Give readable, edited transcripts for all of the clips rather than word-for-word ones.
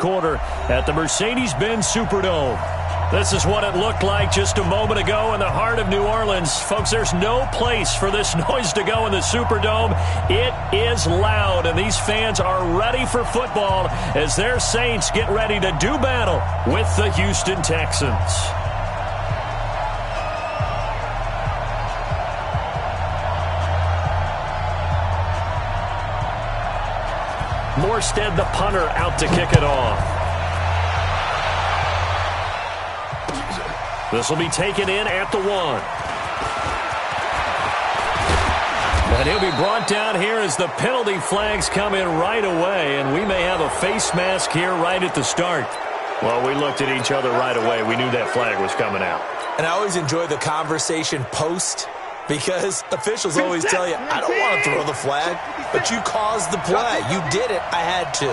quarter at the Mercedes-Benz Superdome. This is what it looked like just a moment ago in the heart of New Orleans. Folks, there's no place for this noise to go in the Superdome. It is loud, and these fans are ready for football as their Saints get ready to do battle with the Houston Texans. Morstead, the punter, out to kick it off. This will be taken in at the 1. And he'll be brought down here as the penalty flags come in right away, and we may have a face mask here right at the start. Well, we looked at each other right away. We knew that flag was coming out. And I always enjoy the conversation post, because officials always tell you, I don't want to throw the flag, but you caused the play. You did it. I had to.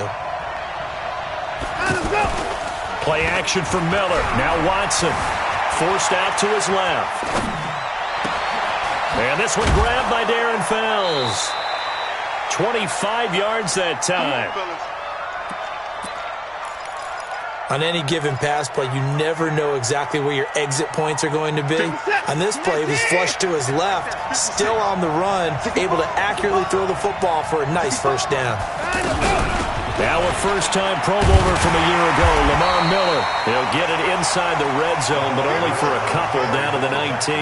Play action for Miller. Now Watson. Forced out to his left. And this one grabbed by Darren Fells. 25 yards that time. On any given pass play, you never know exactly where your exit points are going to be. On this play, he was flushed to his left, still on the run, able to accurately throw the football for a nice first down. Now a first-time Pro Bowler from a year ago, Lamar Miller. He'll get it inside the red zone, but only for a couple down to the 19.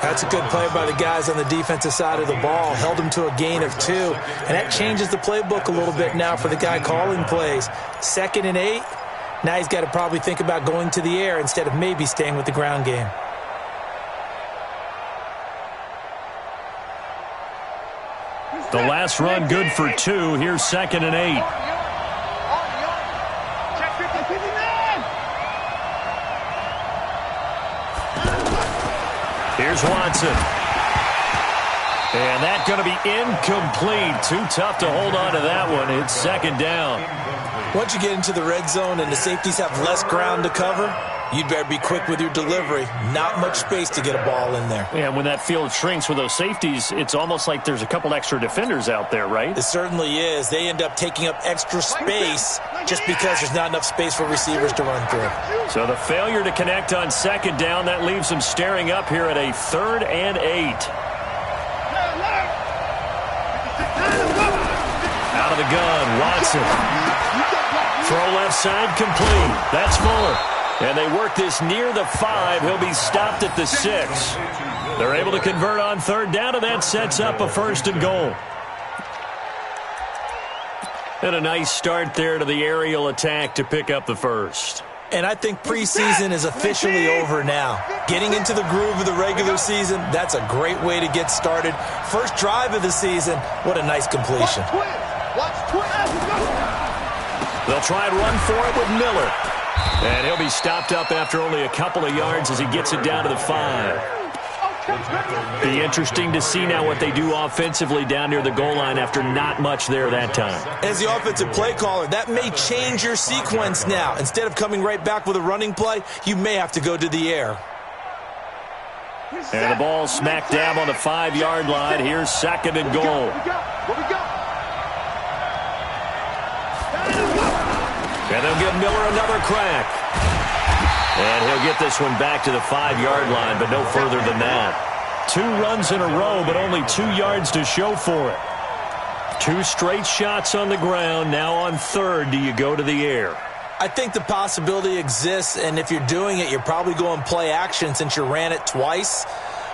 That's a good play by the guys on the defensive side of the ball. Held him to a gain of 2. And that changes the playbook a little bit now for the guy calling plays. 2nd and 8. Now he's got to probably think about going to the air instead of maybe staying with the ground game. The last run good for 2. Here's 2nd and 8. Here's Watson. And that's going to be incomplete. Too tough to hold on to that one. It's 2nd down. Once you get into the red zone and the safeties have less ground to cover, you'd better be quick with your delivery. Not much space to get a ball in there. Yeah, when that field shrinks with those safeties, it's almost like there's a couple extra defenders out there, right? It certainly is. They end up taking up extra space just because there's not enough space for receivers to run through. So the failure to connect on 2nd down, that leaves them staring up here at a 3rd and 8. Out of the gun, Watson. Throw left side complete. That's Fuller. And they work this near the 5. He'll be stopped at the 6. They're able to convert on 3rd down, and that sets up a 1st and goal. And a nice start there to the aerial attack to pick up the 1st. And I think preseason is officially over now. Getting into the groove of the regular season, that's a great way to get started. First drive of the season, what a nice completion. They'll try and run for it with Miller. And he'll be stopped up after only a couple of yards as he gets it down to the 5. Be interesting to see now what they do offensively down near the goal line after not much there that time. As the offensive play caller, that may change your sequence now. Instead of coming right back with a running play, you may have to go to the air. And the ball smack dab on the 5-yard line. Here's 2nd and goal. And they'll give Miller another crack. And he'll get this one back to the 5-yard line, but no further than that. 2 runs in a row, but only 2 yards to show for it. 2 straight shots on the ground. Now on 3rd, do you go to the air? I think the possibility exists, and if you're doing it, you're probably going play action since you ran it twice.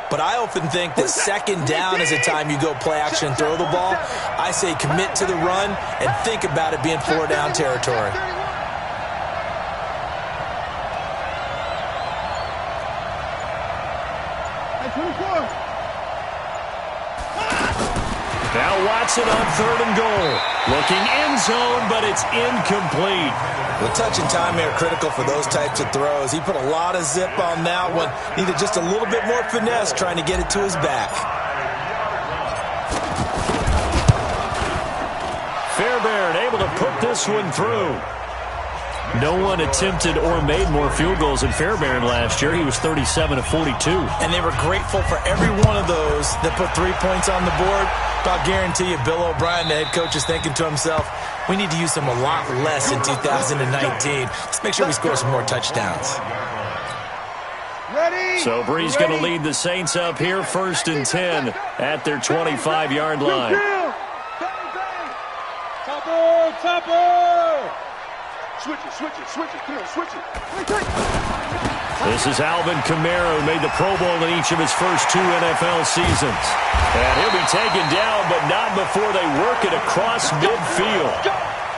But I often think that 2nd down is the time you go play action and throw the ball. I say commit to the run and think about it being 4-down territory. Now Watson on 3rd and goal. Looking end zone, but it's incomplete. The touch and time are critical for those types of throws. He put a lot of zip on that one. Needed just a little bit more finesse trying to get it to his back. Fairbairn able to put this one through. No one attempted or made more field goals than Fairbairn last year. He was 37 of 42. And they were grateful for every one of those that put 3 points on the board. But I'll guarantee you, Bill O'Brien, the head coach, is thinking to himself, we need to use them a lot less in 2019. Let's make sure we score some more touchdowns. So Bree's going to lead the Saints up here, 1st and 10 at their 25-yard line. This is Alvin Kamara, who made the Pro Bowl in each of his first 2 NFL seasons. And he'll be taken down, but not before they work it across midfield.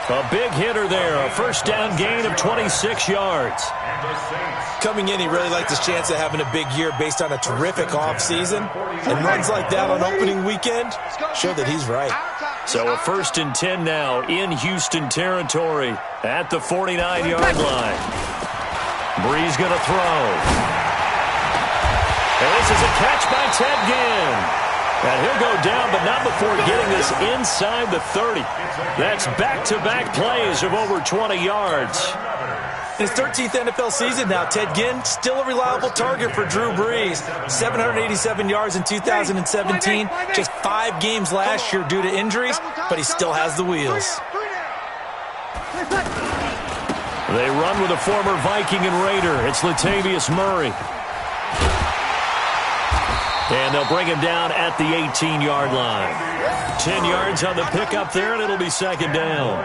A big hitter there, a first down gain of 26 yards. Coming in, he really liked his chance of having a big year based on a terrific offseason. And runs like that on opening weekend show that he's right. So a 1st and 10 now in Houston territory at the 49-yard line. Bree's going to throw. And this is a catch by Ted Ginn. And he'll go down, but not before getting this inside the 30. That's back-to-back plays of over 20 yards. In his 13th NFL season now, Ted Ginn, still a reliable target for Drew Brees. 787 yards in 2017, just 5 games last year due to injuries, but he still has the wheels. They run with a former Viking and Raider. It's Latavius Murray. And they'll bring him down at the 18-yard line. 10 yards on the pickup there, and it'll be 2nd down.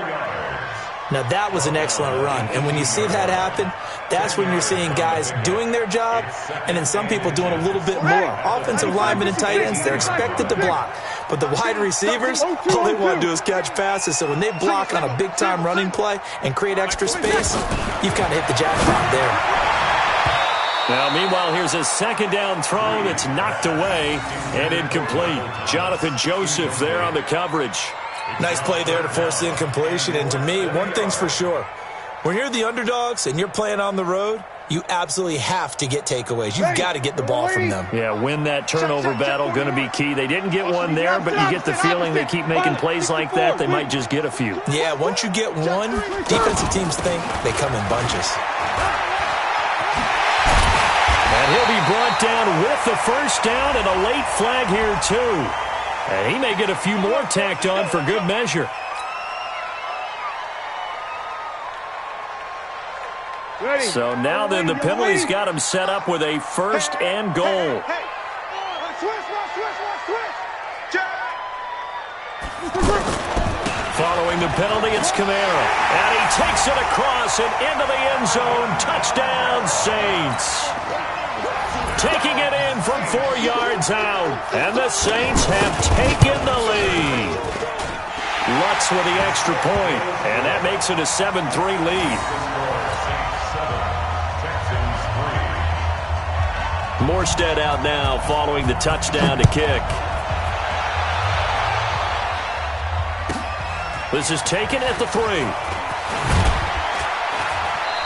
Now, that was an excellent run. And when you see that happen, that's when you're seeing guys doing their job and then some people doing a little bit more. Offensive linemen and tight ends, they're expected to block. But the wide receivers, all they want to do is catch passes. So when they block on a big-time running play and create extra space, you've kind of hit the jackpot there. Now, meanwhile, here's a 2nd down throw that's knocked away and incomplete. Jonathan Joseph there on the coverage. Nice play there to force the incompletion. And to me, one thing's for sure. When you're the underdogs and you're playing on the road, you absolutely have to get takeaways. You've got to get the ball from them. Yeah, win that turnover battle, going to be key. They didn't get one there, but you get the feeling they keep making plays like that, they might just get a few. Yeah, once you get one, defensive teams think they come in bunches. And he'll be brought down with the 1st down and a late flag here, too. And he may get a few more tacked on for good measure. So now then the penalty's got him set up with a 1st and goal. Following the penalty, it's Kamara. And he takes it across and into the end zone. Touchdown, Saints. Taking it in from 4 yards out. And the Saints have taken the lead. Lutz with the extra point. And that makes it a 7-3 lead. Morstead out now following the touchdown to kick. This is taken at the 3.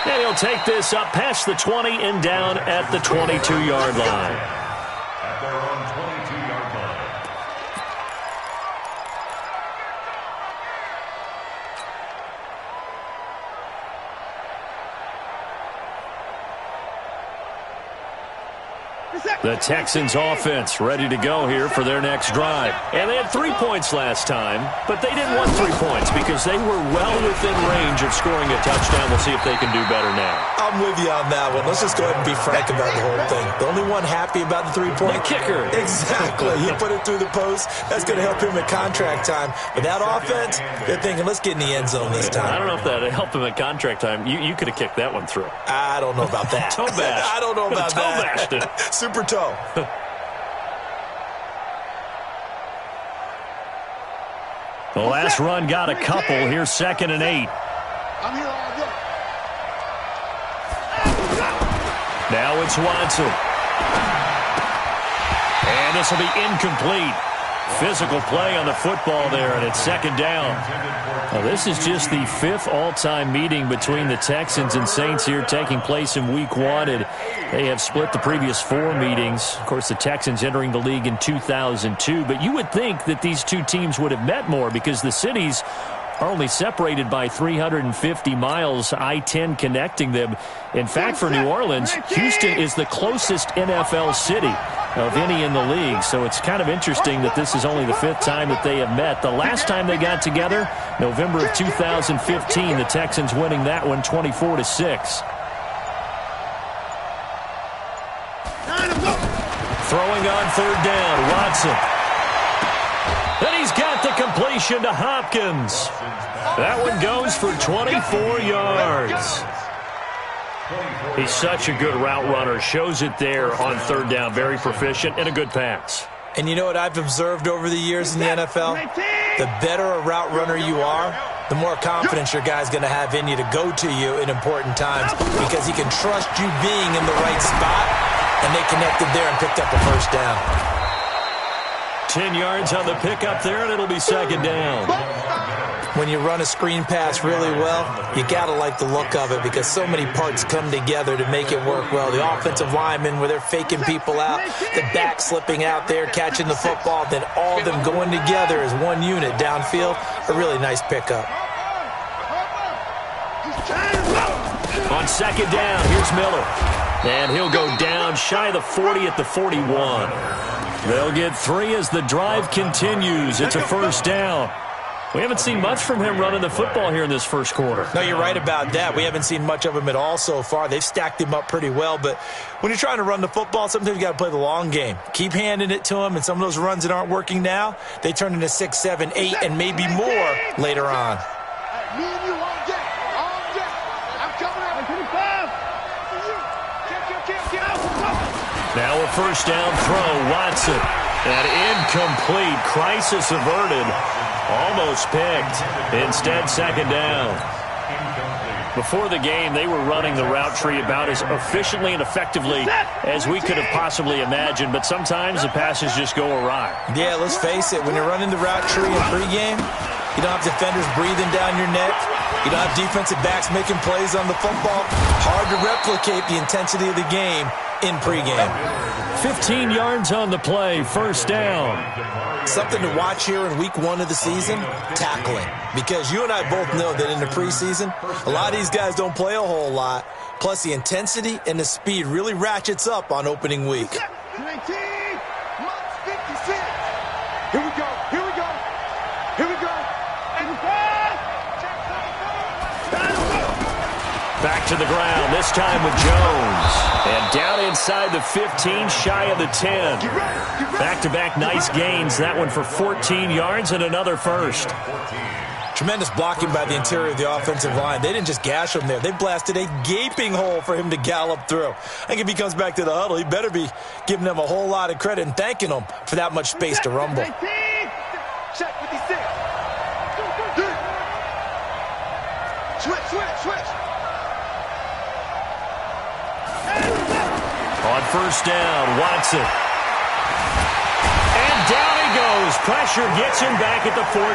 And he'll take this up past the 20 and down at the 22-yard line. At their own 22-yard line. The Texans offense ready to go here for their next drive. And they had 3 points last time, but they didn't want 3 points because they were well within range of scoring a touchdown. We'll see if they can do better now. I'm with you on that one. Let's just go ahead and be frank about the whole thing. The only one happy about the 3-point. The kicker. Exactly. He put it through the post. That's going to help him at contract time. But that offense, they're thinking, let's get in the end zone this time. I don't know if that helped him at contract time. You could have kicked that one through. I don't know about that. Toe bash. I don't know about toe that. Bashed it. Super toe. The last run got a couple. Here's 2nd and 8. Now it's Watson. And this will be incomplete. Physical play on the football there, and it's 2nd down. Now, this is just the 5th all-time meeting between the Texans and Saints here, taking place in Week 1. And they have split the previous 4 meetings. Of course, the Texans entering the league in 2002. But you would think that these two teams would have met more because the cities are only separated by 350 miles, I-10 connecting them. In fact, for New Orleans, Houston is the closest NFL city of any in the league. So it's kind of interesting that this is only the 5th time that they have met. The last time they got together, November of 2015, the Texans winning that one 24-6. Throwing on 3rd down, Watson. And he's got the completion to Hopkins. That one goes for 24 yards. He's such a good route runner. Shows it there on 3rd down. Very proficient and a good pass. And you know what I've observed over the years in the NFL? The better a route runner you are, the more confidence your guy's going to have in you to go to you in important times because he can trust you being in the right spot, and they connected there and picked up a 1st down. 10 yards on the pickup there, and it'll be 2nd down. When you run a screen pass really well, you got to like the look of it because so many parts come together to make it work well. The offensive linemen, where they're faking people out, the back slipping out there, catching the football, then all of them going together as one unit downfield, a really nice pickup. On 2nd down, here's Miller. And he'll go down shy of the 40 at the 41. They'll get 3 as the drive continues. It's a 1st down. We haven't seen much from him running the football here in this first quarter. No, you're right about that. We haven't seen much of him at all so far. They've stacked him up pretty well, but when you're trying to run the football, sometimes you got to play the long game. Keep handing it to him, and some of those runs that aren't working now, they turn into 6, 7, 8, and maybe more later on. Now a 1st down throw, Watson. And incomplete. Crisis averted. Almost picked. Instead, 2nd down. Before the game, they were running the route tree about as efficiently and effectively as we could have possibly imagined, but sometimes the passes just go awry. Yeah, let's face it. When you're running the route tree in pregame, you don't have defenders breathing down your neck. You don't have defensive backs making plays on the football. Hard to replicate the intensity of the game in pregame. 15 yards on the play, 1st down. Something to watch here in week 1 of the season, tackling. Because you and I both know that in the preseason, a lot of these guys don't play a whole lot. Plus, the intensity and the speed really ratchets up on opening week. 19, 56. Here we go, here we go, here we go. Back to the ground, this time with Jones. And down inside the 15, shy of the 10. Back-to-back nice gains. That one for 14 yards and another 1st. Tremendous blocking by the interior of the offensive line. They didn't just gash him there. They blasted a gaping hole for him to gallop through. I think if he comes back to the huddle, he better be giving them a whole lot of credit and thanking them for that much space to rumble. Check 56. Switch. On 1st down, Watson. And down he goes. Pressure gets him back at the 14.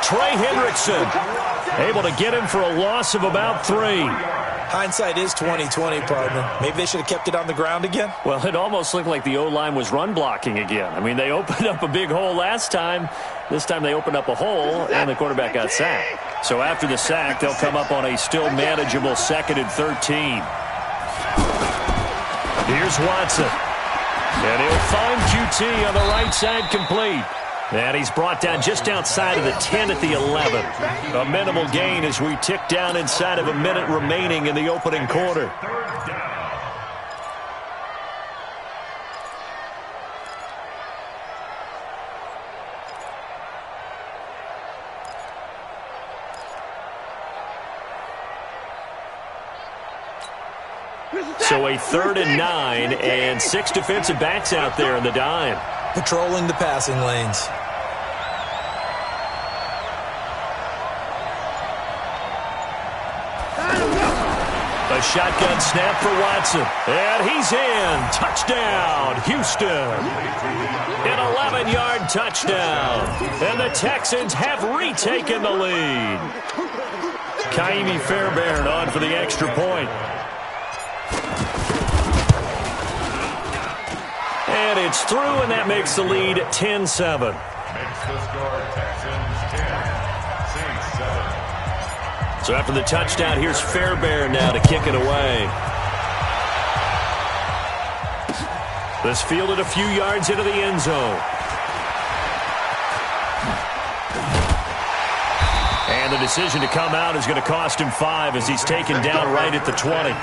Trey Hendrickson able to get him for a loss of about 3. Hindsight is 20/20, partner. Maybe they should have kept it on the ground again. Well, it almost looked like the O-line was run blocking again. I mean, they opened up a big hole last time. This time they opened up a hole, and the quarterback got sacked. So after the sack, they'll come up on a still manageable 2nd and 13. Here's Watson. And he'll find QT on the right side, complete. And he's brought down just outside of the 10 at the 11. A minimal gain as we tick down inside of a minute remaining in the opening quarter. So a 3rd and 9 and 6 defensive backs out there in the dime. Patrolling the passing lanes. A shotgun snap for Watson. And he's in. Touchdown, Houston. An 11-yard touchdown. And the Texans have retaken the lead. Kaimi Fairbairn on for the extra point. And it's through, and that makes the lead 10-7. Makes the score Texans 10, So after the touchdown, here's Fairbairn now to kick it away. This fielded a few yards into the end zone. And the decision to come out is going to cost him 5 as he's taken down right at the 20.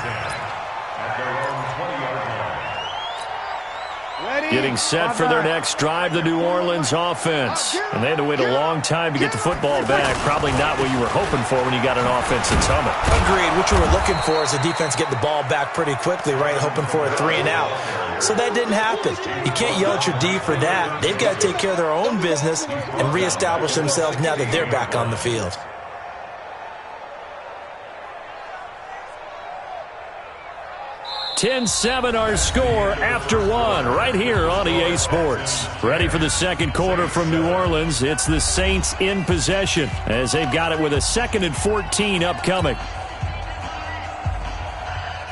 Getting set for their next drive, the New Orleans offense. And they had to wait a long time to get the football back. Probably not what you were hoping for when you got an offense that's humming. Agreed. What you were looking for is the defense get the ball back pretty quickly, right? Hoping for a 3-and-out. So that didn't happen. You can't yell at your D for that. They've got to take care of their own business and reestablish themselves now that they're back on the field. (10-7) our score after 1 right here on EA Sports. Ready for the second quarter from New Orleans. It's the Saints in possession as they've got it with a 2nd and 14 upcoming.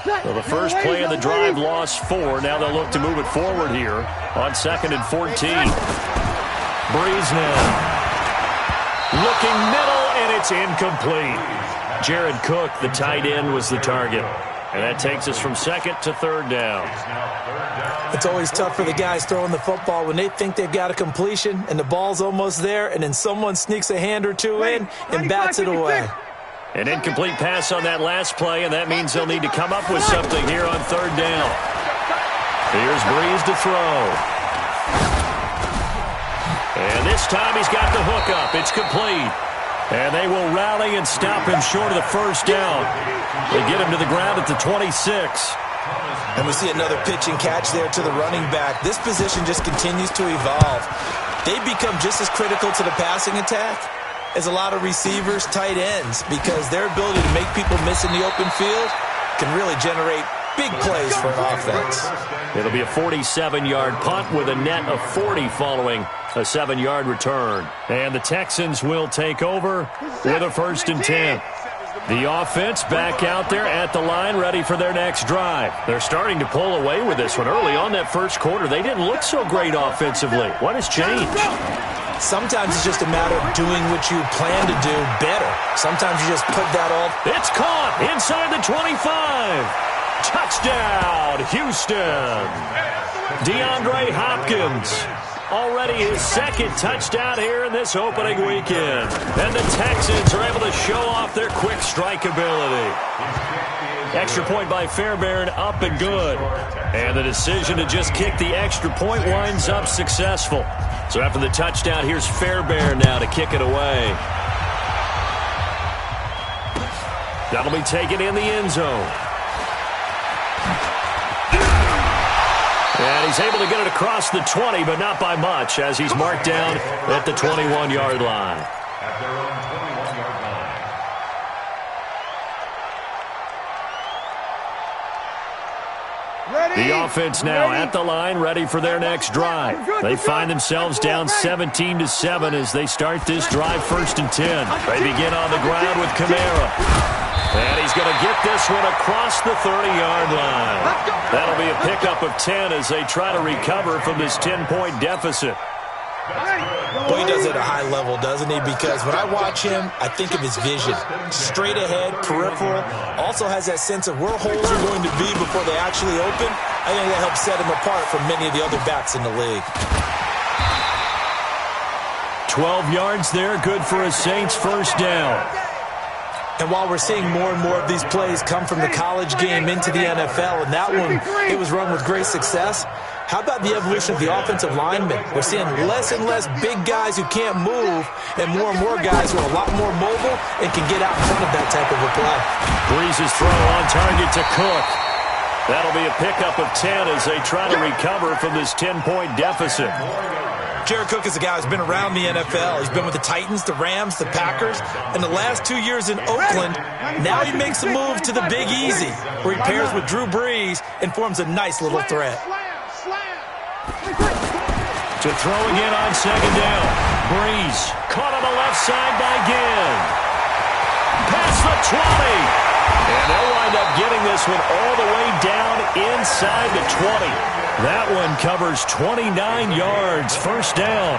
So the first play of the drive lost 4. Now they'll look to move it forward here on 2nd and 14. Breeze now. Looking middle, and it's incomplete. Jared Cook, the tight end, was the target. And that takes us from 2nd to 3rd down. It's always tough for the guys throwing the football when they think they've got a completion and the ball's almost there, and then someone sneaks a hand or two in and bats it away. An incomplete pass on that last play, and that means they'll need to come up with something here on 3rd down. Here's Breeze to throw. And this time he's got the hook up. It's complete. And they will rally and stop him short of the first down. They get him to the ground at the 26. And we see another pitch and catch there to the running back. This position just continues to evolve. They become just as critical to the passing attack as a lot of receivers, tight ends, because their ability to make people miss in the open field can really generate big plays for an offense. It'll be a 47-yard punt with a net of 40 following a 7-yard return. And the Texans will take over with a 1st and 10. The offense back out there at the line, ready for their next drive. They're starting to pull away with this one. Early on that first quarter, they didn't look so great offensively. What has changed? Sometimes it's just a matter of doing what you plan to do better. Sometimes you just put that all. It's caught inside the 25. Touchdown, Houston. DeAndre Hopkins. Already his 2nd touchdown here in this opening weekend. And the Texans are able to show off their quick strike ability. Extra point by Fairbairn, up and good. And the decision to just kick the extra point winds up successful. So after the touchdown, here's Fairbairn now to kick it away. That'll be taken in the end zone. And he's able to get it across the 20, but not by much, as he's marked down at the 21-yard line. At their own 21-yard line. The offense now at the line, ready for their next drive. They find themselves down 17-7 as they start this drive 1st and 10. They begin on the ground with Kamara. And he's going to get this one across the 30-yard line. That'll be a pickup of 10 as they try to recover from this 10-point deficit. Boy, he does it at a high level, doesn't he? Because when I watch him, I think of his vision. Straight ahead, peripheral. Also has that sense of where holes are going to be before they actually open. I think that helps set him apart from many of the other backs in the league. 12 yards there, good for a Saints 1st down. And while we're seeing more and more of these plays come from the college game into the NFL, and that one, it was run with great success, how about the evolution of the offensive linemen? We're seeing less and less big guys who can't move and more guys who are a lot more mobile and can get out in front of that type of a play. Breeze's throw on target to Cook. That'll be a pickup of 10 as they try to recover from this 10-point deficit. Jared Cook is a guy who's been around the NFL. He's been with the Titans, the Rams, the Packers, and the last 2 years in Oakland. Now he makes a move to the Big Easy, where he pairs with Drew Brees and forms a nice little threat. To throw again on 2nd down. Brees caught on the left side by Ginn. Past the 20. And they'll wind up getting this one all the way down inside the 20. That one covers 29 yards, 1st down.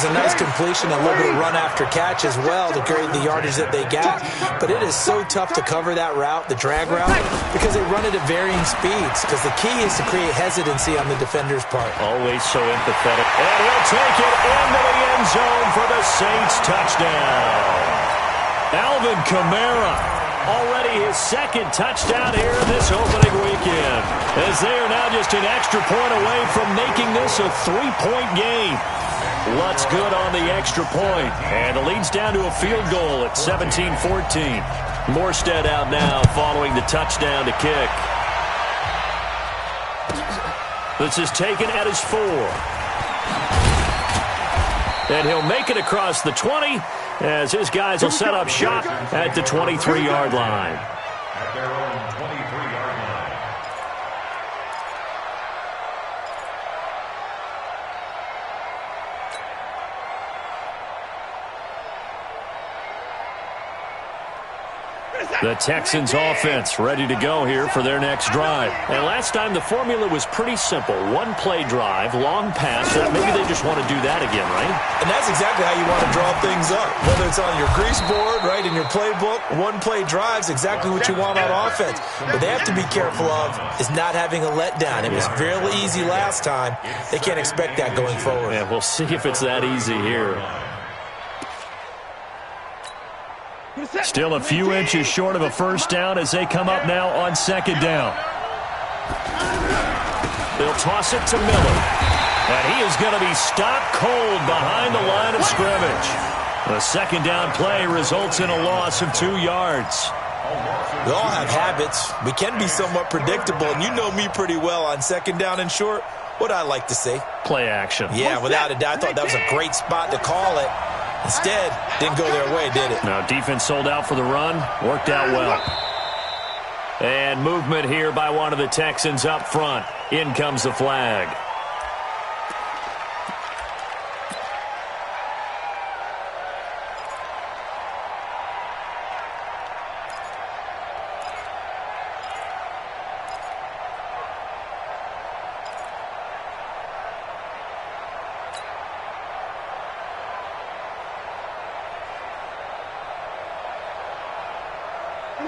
was a nice completion, a little bit of run after catch as well to create the yardage that they got. But it is so tough to cover that route, the drag route, because they run it at varying speeds. Because the key is to create hesitancy on the defender's part. Always so empathetic. And he'll take it into the end zone for the Saints touchdown. Alvin Kamara, already his second touchdown here this opening weekend, as they are now just an extra point away from making this a 3-point game. Lutz good on the extra point, and the lead's down to a field goal at 17-14. Morstead out now following the touchdown to kick. This is taken at his 4. And he'll make it across the 20 as his guys will set up shop at the 23-yard line. At their own 23-yard line. The Texans offense ready to go here for their next drive. And last time the formula was pretty simple. One-play drive, long pass. Maybe they just want to do that again, right? And that's exactly how you want to draw things up. Whether it's on your grease board, right, in your playbook, one-play drive's exactly what you want on offense. What they have to be careful of is not having a letdown. It was fairly easy last time. They can't expect that going forward. Yeah, we'll see if it's that easy here. Still a few inches short of a first down as they come up now on second down. They'll toss it to Miller. And he is going to be stopped cold behind the line of scrimmage. The second down play results in a loss of 2 yards. We all have habits. We can be somewhat predictable, and you know me pretty well on second down and short. What I like to say? Play action. Yeah, without a doubt. I thought that was a great spot to call it. Instead, didn't go their way, did it? Now, defense sold out for the run. Worked out well. And movement here by one of the Texans up front. In comes the flag.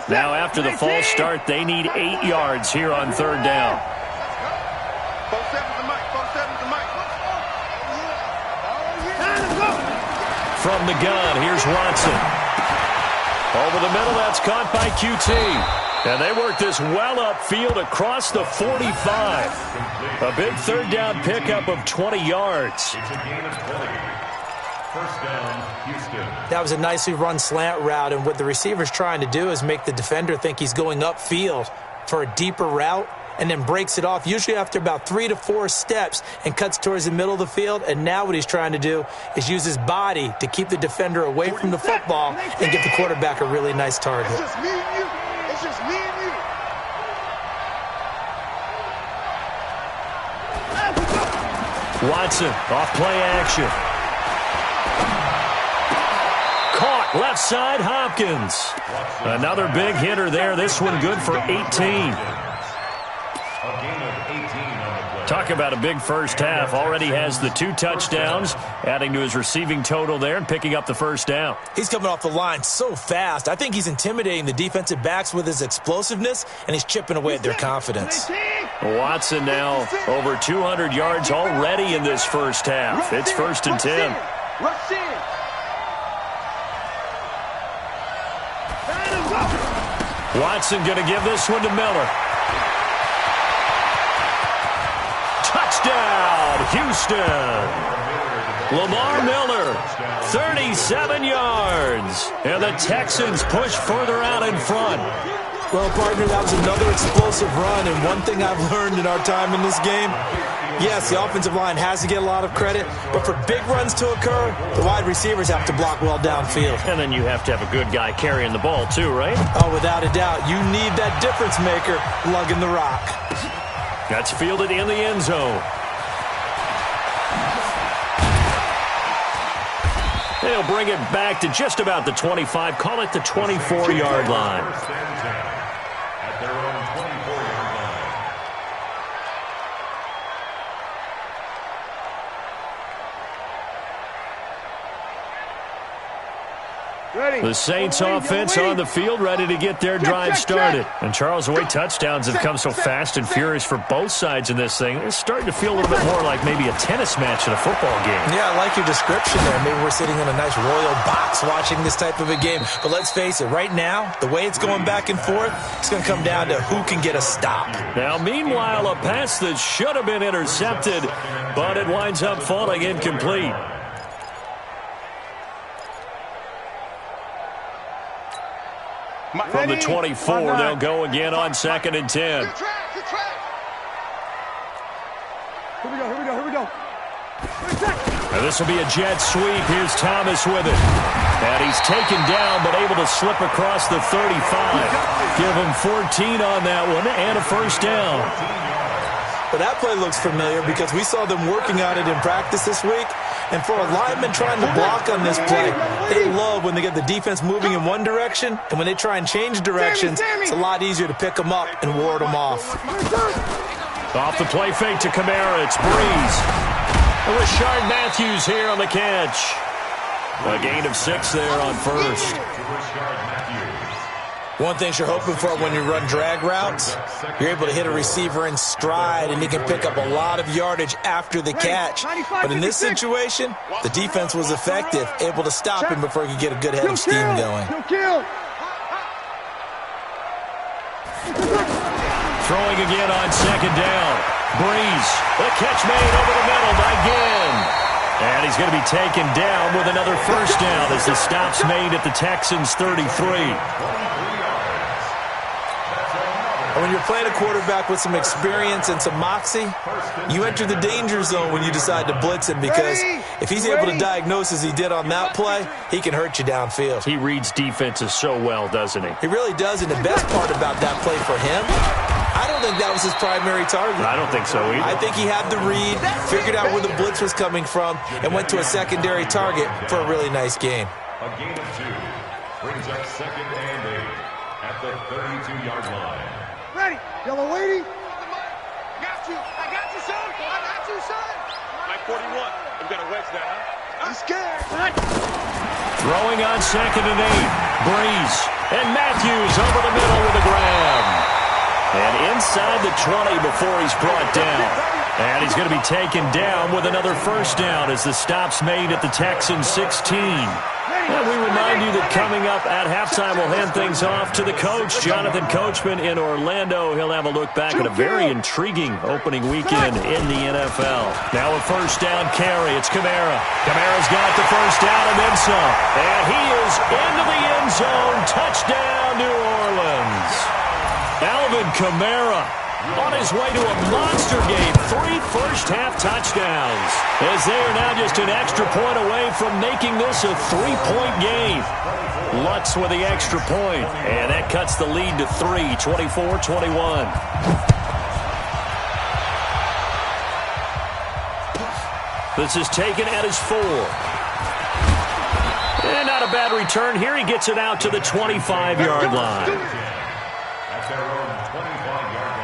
Now, after the false start, they need 8 yards here on third down. From the gun, here's Watson. Over the middle, that's caught by QT. And they work this well upfield across the 45. A big third down pickup of 20 yards. It's a gain of 20. First down, Houston. That was a nicely run slant route, and what the receiver's trying to do is make the defender think he's going upfield for a deeper route and then breaks it off, usually after about 3 to 4 steps, and cuts towards the middle of the field. And now what he's trying to do is use his body to keep the defender away from the football and get the quarterback a really nice target. It's just me and you. It's just me and you. Watson off play action. Caught left side, Hopkins. Another big hitter there. This one good for 18. A gain of 18 on the play. Talk about a big first half. Already has the 2 touchdowns, adding to his receiving total there and picking up the first down. He's coming off the line so fast. I think he's intimidating the defensive backs with his explosiveness, and he's chipping away at their confidence. Watson now over 200 yards already in this first half. It's 1st and 10. Rush in. Watson going to give this one to Miller. Touchdown, Houston. Lamar Miller, 37 yards. And the Texans push further out in front. Well, partner, that was another explosive run, and one thing I've learned in our time in this game, yes, the offensive line has to get a lot of credit, but for big runs to occur, the wide receivers have to block well downfield. And then you have to have a good guy carrying the ball too, right? Oh, without a doubt, you need that difference maker lugging the rock. That's fielded in the end zone. They'll bring it back to just about the 25, call it the 24-yard line. At their own 24-yard line. The Saints offense on the field, ready to get their drive started. And Charles, the way touchdowns have come so fast and furious for both sides in this thing, it's starting to feel a little bit more like maybe a tennis match in a football game. Yeah, I like your description there. Maybe we're sitting in a nice royal box watching this type of a game. But let's face it, right now, the way it's going back and forth, it's going to come down to who can get a stop. Now, meanwhile, a pass that should have been intercepted, but it winds up falling incomplete. From the 24, they'll go again on 2nd and 10. Here we go. Now this will be a jet sweep. Here's Thomas with it. And he's taken down, but able to slip across the 35. Give him 14 on that one and a first down. But that play looks familiar because we saw them working on it in practice this week. And for a lineman trying to block on this play, they love when they get the defense moving in one direction. And when they try and change directions, it's a lot easier to pick them up and ward them off. Off the play fake to Kamara. It's Breeze. And Rashard Matthews here on the catch. A gain of 6 there on first. One thing you're hoping for when you run drag routes, you're able to hit a receiver in stride, and he can pick up a lot of yardage after the catch. But in this situation, the defense was effective, able to stop him before he could get a good head of steam going. Throwing again on 2nd down. Breeze. The catch made over the middle by Ginn. And he's going to be taken down with another first down as the stop's made at the Texans 33. And when you're playing a quarterback with some experience and some moxie, you enter the danger zone when you decide to blitz him, because if he's able to diagnose as he did on that play, he can hurt you downfield. He reads defenses so well, doesn't he? He really does, and the best part about that play for him, I don't think that was his primary target. I don't think so either. I think he had the read, figured out where the blitz was coming from, and went to a secondary target for a really nice game. A gain of 2 brings up 2nd and 8 at the 32-yard line. Ready. Yellow waiting. Got you. I got you, son. I got you, son. Mike 41. I'm going to wedge that, huh? I'm scared. Throwing on 2nd and 8. Breeze. And Matthews over the middle with a grab. And inside the 20 before he's brought down. And he's going to be taken down with another first down as the stop's made at the Texans 16. And we remind you that coming up at halftime, we'll hand things off to the coach, Jonathan Coachman in Orlando. He'll have a look back at a very intriguing opening weekend in the NFL. Now a first down carry. It's Kamara. Kamara's got the first down and then some. And he is into the end zone. Touchdown, New Orleans. Alvin Kamara on his way to a monster game. 3 first-half touchdowns. As they are now just an extra point away from making this a 3-point game. Lutz with the extra point. And that cuts the lead to 3, 24-21. This is taken at his 4. And not a bad return here. He gets it out to the 25-yard line. That's their own 25-yard line.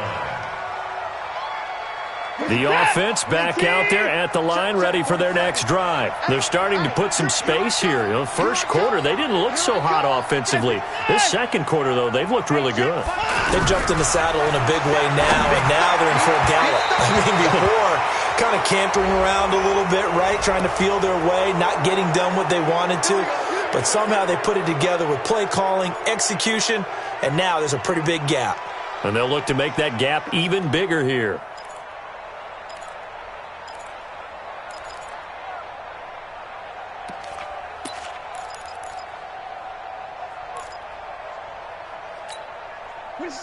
The offense back out there at the line, ready for their next drive. They're starting to put some space here. You know, first quarter, they didn't look so hot offensively. This second quarter, though, they've looked really good. They jumped in the saddle in a big way now, and now they're in full gallop. I mean, before, kind of cantering around a little bit, right, trying to feel their way, not getting done what they wanted to. But somehow they put it together with play calling, execution, and now there's a pretty big gap. And they'll look to make that gap even bigger here.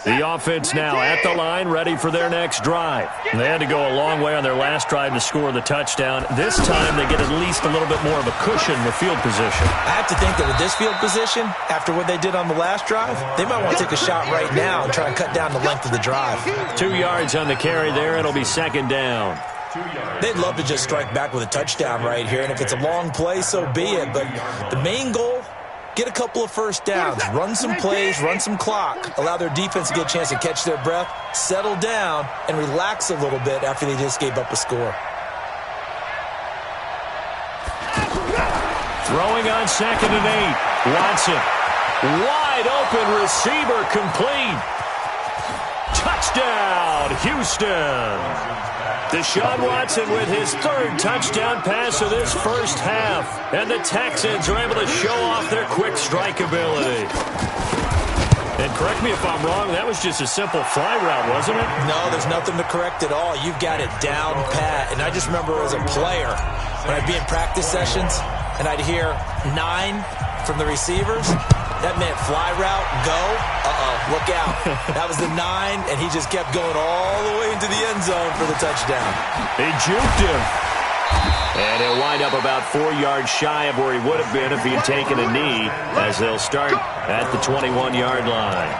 The offense now at the line, ready for their next drive. They had to go a long way on their last drive to score the touchdown. This time they get at least a little bit more of a cushion with field position. I have to think that with this field position, after what they did on the last drive, they might want to take a shot right now and try and cut down the length of the drive. 2 yards on the carry there. It'll be 2nd down. They'd love to just strike back with a touchdown right here, and if it's a long play, so be it. But the main goal, get a couple of first downs, run some plays, run some clock, allow their defense to get a chance to catch their breath, settle down, and relax a little bit after they just gave up a score. Throwing on 2nd and 8. Watson. Wide open receiver complete. Touchdown, Houston. Deshaun Watson with his third touchdown pass of this first half. And the Texans are able to show off their quick strike ability. And correct me if I'm wrong, that was just a simple fly route, wasn't it? No, there's nothing to correct at all. You've got it down pat. And I just remember as a player, when I'd be in practice sessions, and I'd hear 9 from the receivers, that meant fly route, go, look out. That was the 9, and he just kept going all the way into the end zone for the touchdown. He juked him. And he'll wind up about 4 yards shy of where he would have been if he had taken a knee, as they'll start at the 21-yard line.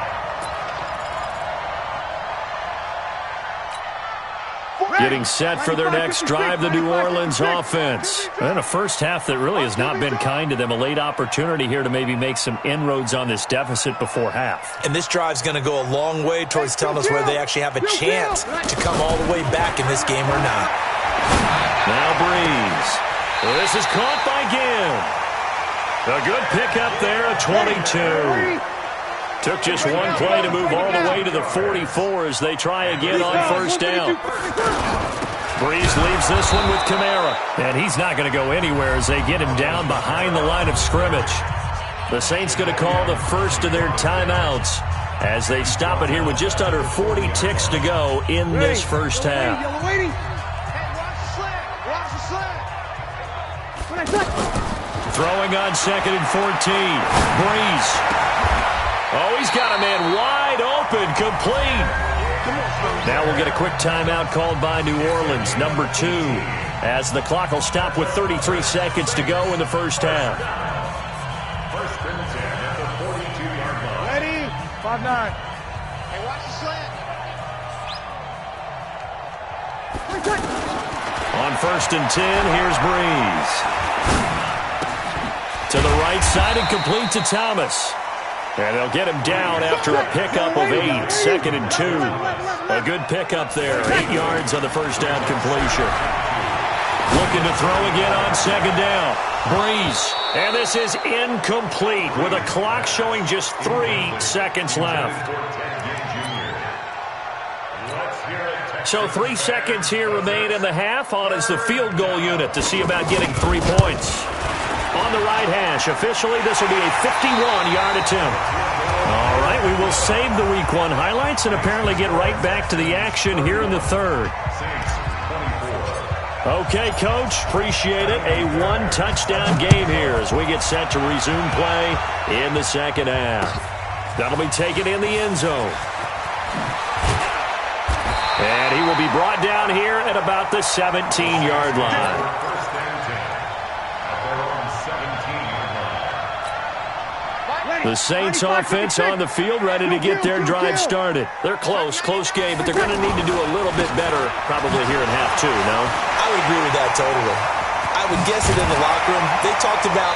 Getting set for their next drive, the New Orleans offense. And a first half that really has not been kind to them. A late opportunity here to maybe make some inroads on this deficit before half. And this drive's going to go a long way towards telling us whether they actually have a chance to come all the way back in this game or not. Now Breeze. This is caught by Ginn. A good pickup there, a 22. Took just one play to move all the way to the 44 as they try again on first down. Breeze leaves this one with Kamara. And he's not going to go anywhere as they get him down behind the line of scrimmage. The Saints going to call the first of their timeouts as they stop it here with just under 40 ticks to go in this first half. Throwing on 2nd and 14. Breeze. Oh, he's got a man wide open, complete. Now we'll get a quick timeout called by New Orleans, number 2, as the clock will stop with 33 seconds to go in the first half. First and 10 at the 42-yard line. Ready? 5-9. Hey, watch the slant. On 1st and 10, here's Breeze. To the right side and complete to Thomas. And they'll get him down after a pickup of 8, 2nd and 2. A good pickup there, 8 yards on the first down completion. Looking to throw again on 2nd down. Breeze. And this is incomplete with a clock showing just 3 seconds left. So 3 seconds here remain in the half. On is the field goal unit to see about getting 3 points. On the right hash, officially, this will be a 51-yard attempt. All right, we will save the Week 1 highlights and apparently get right back to the action here in the third. Okay, Coach, appreciate it. A 1-touchdown game here as we get set to resume play in the second half. That'll be taken in the end zone. And he will be brought down here at about the 17-yard line. The Saints offense on the field ready to get their drive started. They're close game, but they're going to need to do a little bit better probably here in half 2, no? I would agree with that totally. I would guess it in the locker room. They talked about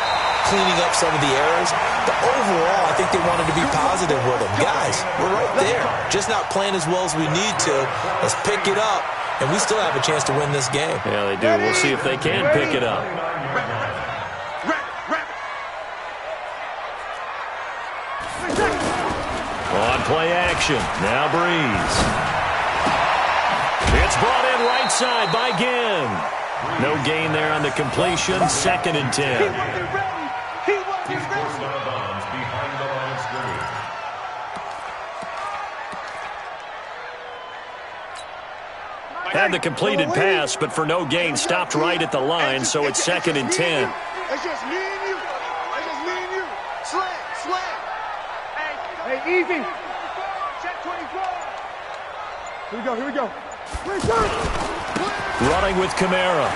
cleaning up some of the errors, but overall I think they wanted to be positive with them. Guys, we're right there. Just not playing as well as we need to. Let's pick it up, and we still have a chance to win this game. Yeah, they do. We'll see if they can pick it up. On play action, now Breeze. It's brought in right side by Ginn. No gain there on the completion, 2nd and 10. He's forced out of bounds behind the line of scrimmage. Had the completed pass, but for no gain, stopped right at the line, so it's 2nd and 10. It's just me and you. It's just me and you. Slant. Hey, easy. Check 24. Here we go. Running with Kamara.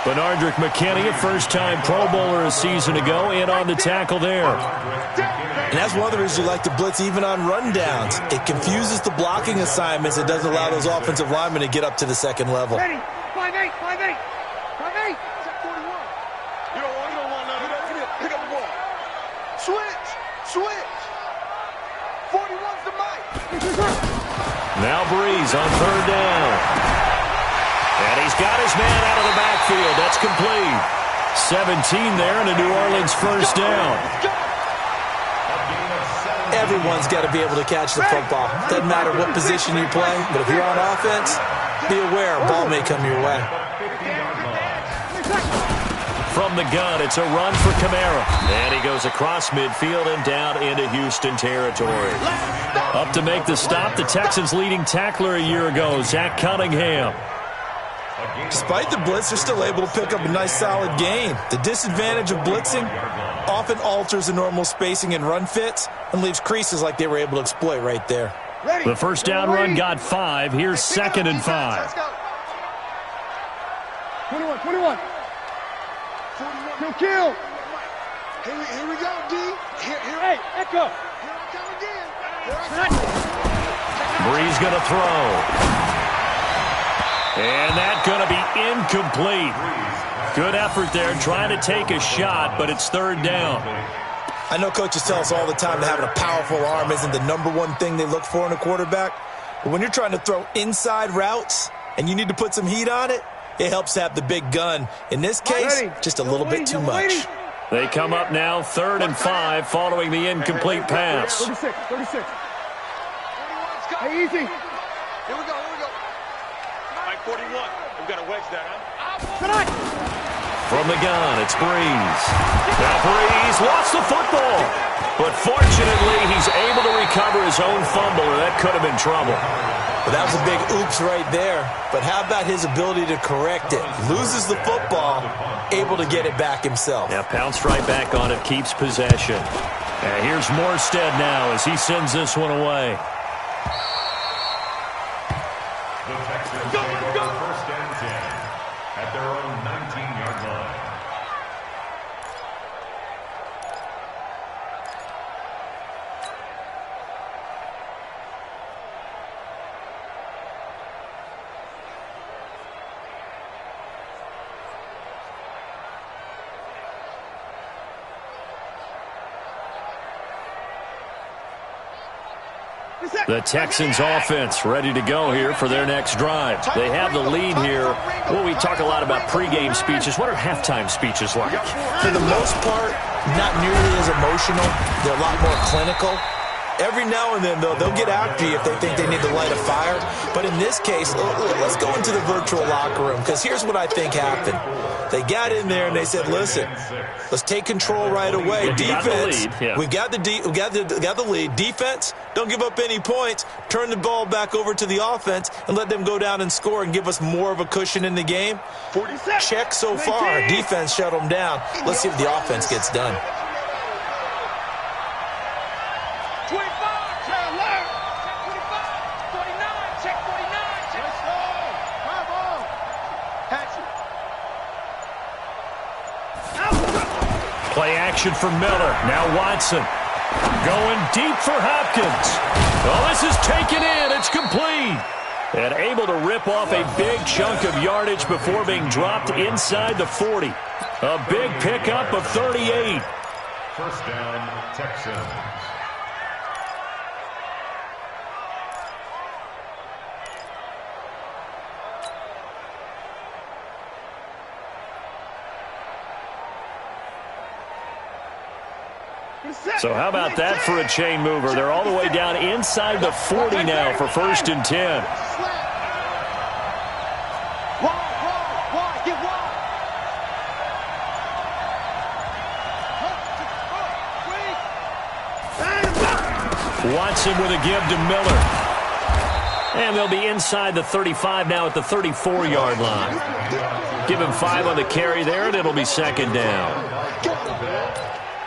Benardrick McKinney, a first-time Pro Bowler a season ago, in on the tackle there. And that's one of the reasons you like to blitz even on rundowns. It confuses the blocking assignments. It doesn't allow those offensive linemen to get up to the second level. Ready? 5-8. Check 41. You don't want none. Pick up the ball. Switch. 41's the mic. Now Breeze on 3rd down. And he's got his man out of the backfield. That's complete. 17 there and a New Orleans first down. Everyone's got to be able to catch the football. Doesn't matter what position you play, but if you're on offense, be aware a ball may come your way. From the gun, it's a run for Kamara. And he goes across midfield and down into Houston territory. Up to make the stop, the Texans' leading tackler a year ago, Zach Cunningham. Despite the blitz, they're still able to pick up a nice solid gain. The disadvantage of blitzing often alters the normal spacing and run fits and leaves creases like they were able to exploit right there. The first down run got 5. Here's 2nd and 5. 21. Kill. Here we go, D. Hey, Echo. Here I come again. Bree's going to throw. And that's going to be incomplete. Good effort there trying to take a shot, but it's 3rd down. I know coaches tell us all the time that having a powerful arm isn't the #1 thing they look for in a quarterback. But when you're trying to throw inside routes and you need to put some heat on it, it helps to have the big gun. In this case, just a little bit too much. They come up now 3rd and 5 following the incomplete pass. 36. Hey, easy. Here we go. Mike 41. We've got to wedge that, huh? From the gun, it's Breeze. Now Breeze lost the football. But fortunately, he's able to recover his own fumble, or that could have been trouble. Well, that was a big oops right there. But how about his ability to correct it? Loses the football, able to get it back himself. Yeah, pounced right back on it, keeps possession. And here's Morstead now as he sends this one away. The Texans take over 1st and 10 at their own 19-yard line. The Texans offense ready to go here for their next drive. They have the lead here. Well, we talk a lot about pregame speeches. What are halftime speeches like? For the most part, not nearly as emotional. They're a lot more clinical. Every now and then, though, they'll get after you if they think they need to light a fire. But in this case, let's go into the virtual locker room, because here's what I think happened. They got in there and they said, listen, let's take control right away. Defense, we got the lead. Defense, don't give up any points. Turn the ball back over to the offense and let them go down and score and give us more of a cushion in the game. Check so far. Defense shut them down. Let's see if the offense gets done. 25, check 25, 49, check 49, check. Let's go. Come on. Catch it. Play action for Miller. Now Watson. Going deep for Hopkins. Oh, this is taken in. It's complete. And able to rip off a big chunk of yardage before being dropped inside the 40. A big pickup of 38. 1st down, Texans. So how about that for a chain mover? They're all the way down inside the 40 now for 1st and 10. Watson with a give to Miller. And they'll be inside the 35 now at the 34-yard line. Give him 5 on the carry there, and it'll be 2nd down.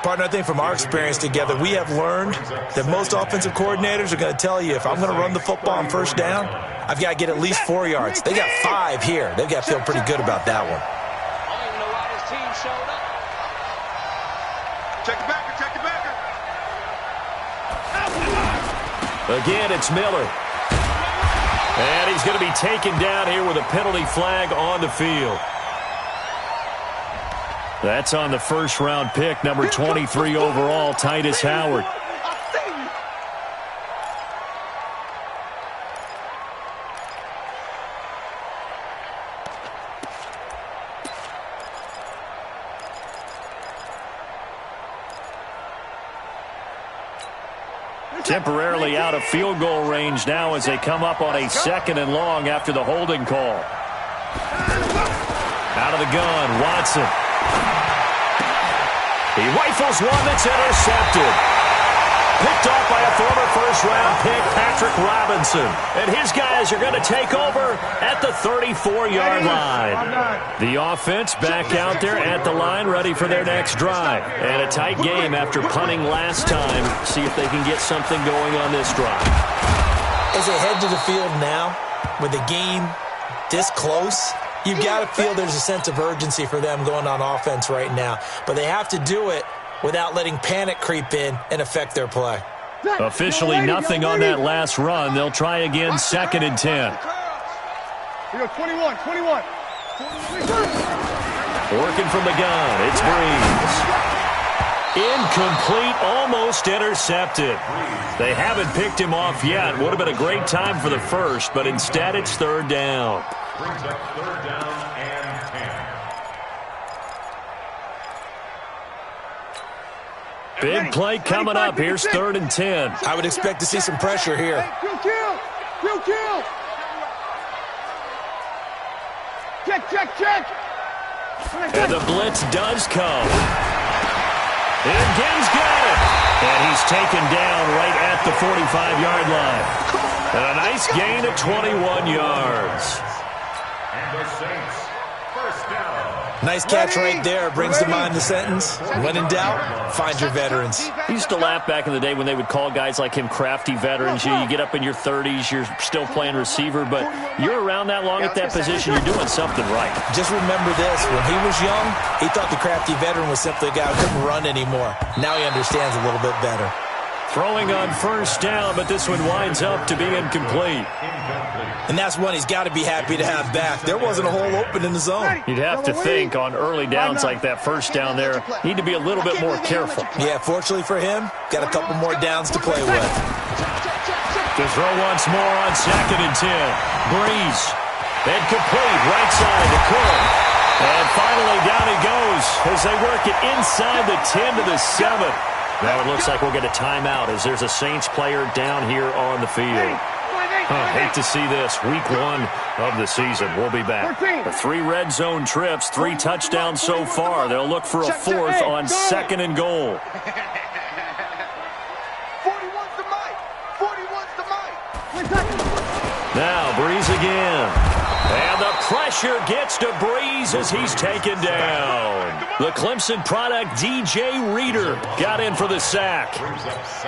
Partner, I think from our experience together, we have learned that most offensive coordinators are going to tell you, if I'm going to run the football on 1st down, I've got to get at least 4 yards. They got 5 here. They've got to feel pretty good about that one. I don't even know why this team showed up. Check the backer, check the backer. Again, it's Miller. And he's going to be taken down here with a penalty flag on the field. That's on the 1st-round pick, number 23 overall, Titus Howard. Temporarily out of field goal range now as they come up on a 2nd and long after the holding call. Out of the gun, Watson. He rifles one that's intercepted. Picked off by a former first-round pick, Patrick Robinson. And his guys are going to take over at the 34-yard line. The offense back out there at the line, ready for their next drive. And a tight game after punting last time. See if they can get something going on this drive. As they head to the field now, with the game this close, you've got to feel there's a sense of urgency for them going on offense right now. But they have to do it without letting panic creep in and affect their play. Officially nothing on that last run. They'll try again, 2nd and 10. 21. Working from the gun, it's Breeze. Incomplete, almost intercepted. They haven't picked him off yet. Would have been a great time for the first, but instead it's 3rd down. Brings up 3rd down and 10. Big play coming up. Here's 3rd and 10. I would expect to see some pressure here. Kill. Check. And the blitz does come. And Gibbs got it. And he's taken down right at the 45-yard line. And a nice gain of 21 yards. And the Saints, 1st down. Nice catch right there. Brings to mind the sentence, when in doubt, find your veterans. I used to laugh back in the day when they would call guys like him crafty veterans. You get up in your 30s, you're still playing receiver, but you're around that long at that position, you're doing something right. Just remember this. When he was young, he thought the crafty veteran was simply a guy who couldn't run anymore. Now he understands a little bit better. Throwing on 1st down, but this one winds up to be incomplete. And that's one he's got to be happy to have back. There wasn't a hole open in the zone. You'd have to think on early downs like that 1st down there, need to be a little bit more careful. Yeah, fortunately for him, got a couple more downs to play with. To throw once more on 2nd and 10. Breeze. And complete, right side to Cook. And finally down he goes as they work it inside the 10 to the 7. Now it looks like we'll get a timeout as there's a Saints player down here on the field. Hate to see this. Week 1 of the season. We'll be back. 3 red zone trips, 3 touchdowns so far. They'll look for a 4th on 2nd and goal. 41's the mic. Now Breeze again. And the pressure gets to Breeze as he's taken down. The Clemson product, DJ Reader, got in for the sack.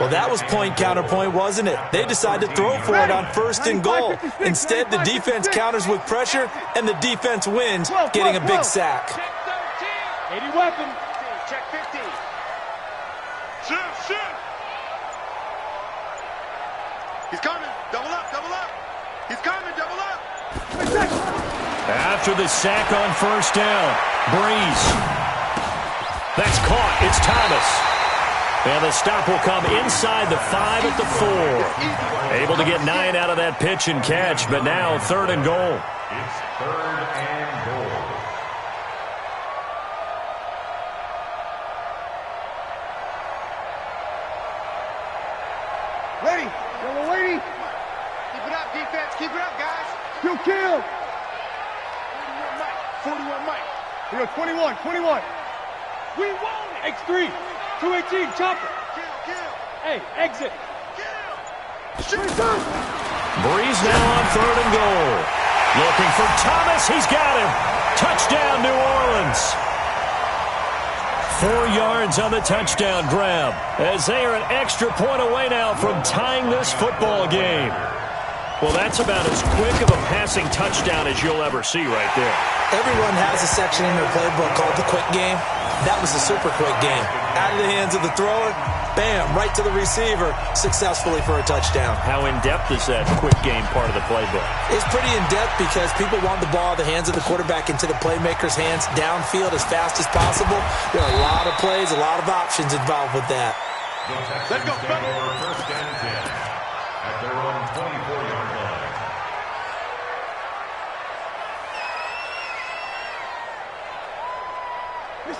Well, that was point counterpoint, wasn't it? They decided to throw for it on 1st and goal. Instead, the defense counters with pressure, and the defense wins, getting a big sack. 80 weapon. Check 50. Shoot. He's coming. Double up. He's coming. Double up. After the sack on 1st down, Breeze. That's caught. It's Thomas. And the stop will come inside the 5 at the 4. Able to get 9 out of that pitch and catch, but now 3rd and goal. It's 3rd and goal. Ready. Yellow lady. Keep it up, defense. Keep it up, guys. Kill. 41 Mike. 21. We won it. X3. 218. Chopper. Kill. Hey, exit. Kill. Breeze now on 3rd and goal. Looking for Thomas. He's got him. Touchdown, New Orleans. 4 yards on the touchdown grab as they are an extra point away now from tying this football game. Well, that's about as quick of a passing touchdown as you'll ever see right there. Everyone has a section in their playbook called the quick game. That was a super quick game. Out of the hands of the thrower, bam, right to the receiver, successfully for a touchdown. How in-depth is that quick game part of the playbook? It's pretty in-depth because people want the ball out of the hands of the quarterback into the playmaker's hands downfield as fast as possible. There are a lot of plays, a lot of options involved with that. Let's go, first and 10 at their own 24-yard line.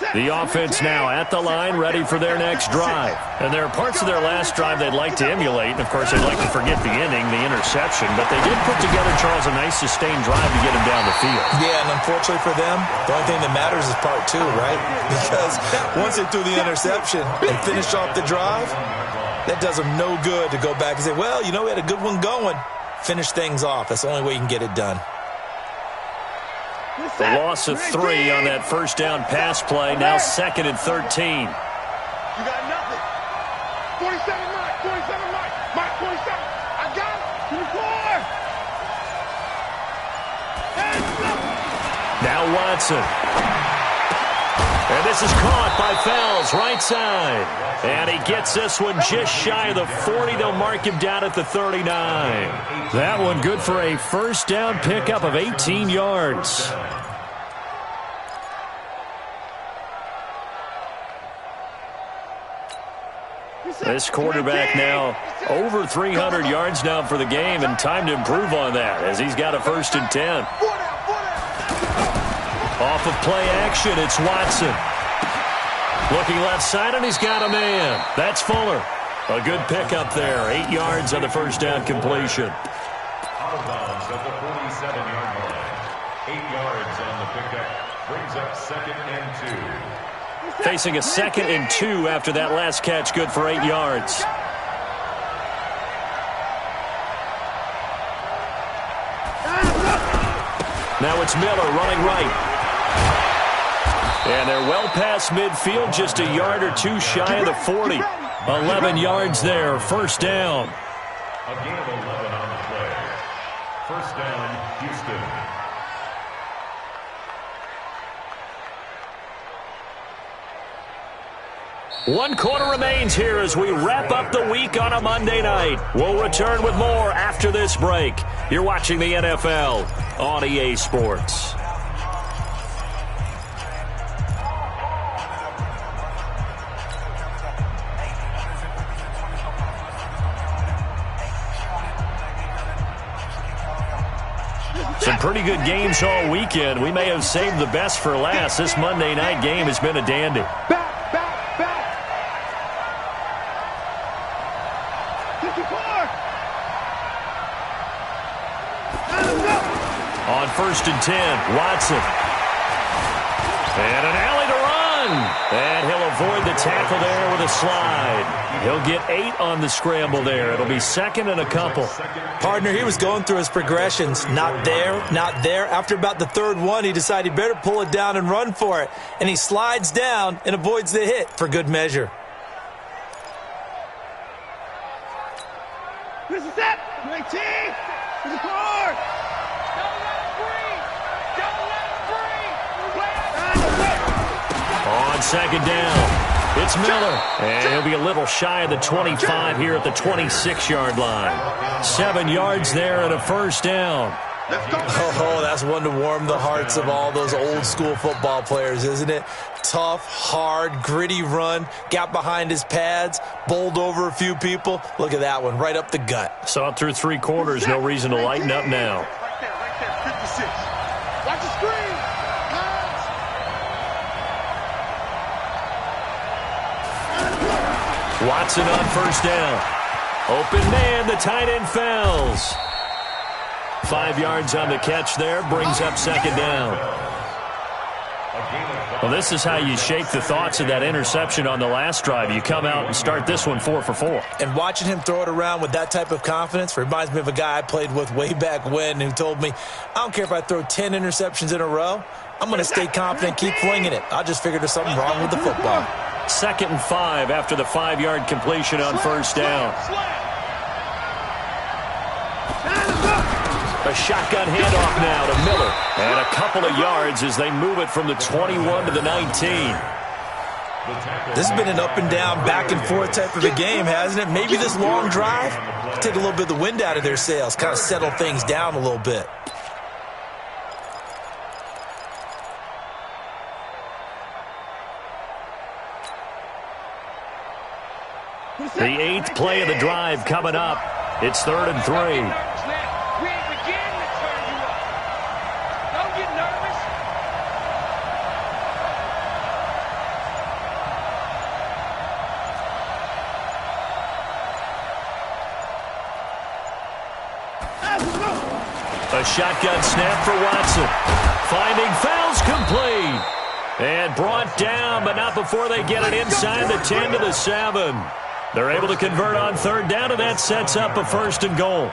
The offense now at the line, ready for their next drive. And there are parts of their last drive they'd like to emulate. And, of course, they'd like to forget the inning, the interception. But they did put together, Charles, a nice sustained drive to get him down the field. Yeah, and unfortunately for them, the only thing that matters is part two, right? Because once they threw the interception and finished off the drive, that does them no good to go back and say, well, you know, we had a good one going. Finish things off. That's the only way you can get it done. The loss of 3 on that first down pass play. Now 2nd and 13. You got nothing. 47 Mike. 47 Mike. Mike 47. I got it. 24. Now Watson. And this is caught by Fells, right side. And he gets this one just shy of the 40. They'll mark him down at the 39. That one good for a first down pickup of 18 yards. This quarterback now over 300 yards now for the game, and time to improve on that as he's got a 1st and 10. Off of play action, it's Watson. Looking left side, and he's got a man. That's Fuller. A good pickup there. 8 yards on the first down completion. Out of bounds at the 47-yard line. 8 yards on the pickup. Brings up 2nd and 2. Facing a 2nd and 2 after that last catch. Good for 8 yards. Now it's Miller running right. And they're well past midfield, just a yard or 2 shy of the 40. 11 yards there, first down. A gain of 11 on the play. First down, Houston. One quarter remains here as we wrap up the week on a Monday night. We'll return with more after this break. You're watching the NFL on EA Sports. Some pretty good games all weekend. We may have saved the best for last. This Monday night game has been a dandy. Back. 54. On 1st and 10, Watson. And an alley to run. And he'll avoid the tackle there with a slide. He'll get 8 on the scramble there. It'll be 2nd and a couple. Partner, he was going through his progressions. Not there, not there. After about the 3rd one, he decided he better pull it down and run for it. And he slides down and avoids the hit for good measure. This is it. 19. This is hard. Don't let it breathe. Don't let it breathe. On 2nd down, it's Miller. And he'll be a little shy of the 25 here at the 26-yard line. 7 yards there and a first down. Oh, that's one to warm the hearts of all those old school football players, isn't it? Tough, hard, gritty run, got behind his pads, bowled over a few people. Look at that one, right up the gut. Saw it through 3 quarters, no reason to lighten up now. Right there, 56. Watch the screen. Watson on first down. Open man, the tight end Fells. 5 yards on the catch there, brings up 2nd down. Well, this is how you shake the thoughts of that interception on the last drive. You come out and start this one 4 for 4. And watching him throw it around with that type of confidence reminds me of a guy I played with way back when who told me, I don't care if I throw 10 interceptions in a row, I'm going to stay confident, keep flinging it. I just figured there's something wrong with the football. 2nd and 5 after the 5-yard completion on first down. A shotgun handoff now to Miller. And a couple of yards as they move it from the 21 to the 19. This has been an up and down, back and forth type of a game, hasn't it? Maybe this long drive take a little bit of the wind out of their sails, kind of settle things down a little bit. The 8th play of the drive coming up. It's 3rd and 3. A shotgun snap for Watson. Finding fouls complete. And brought down, but not before they get it inside the 10 to the 7. They're able to convert on third down, and that sets up a 1st and goal.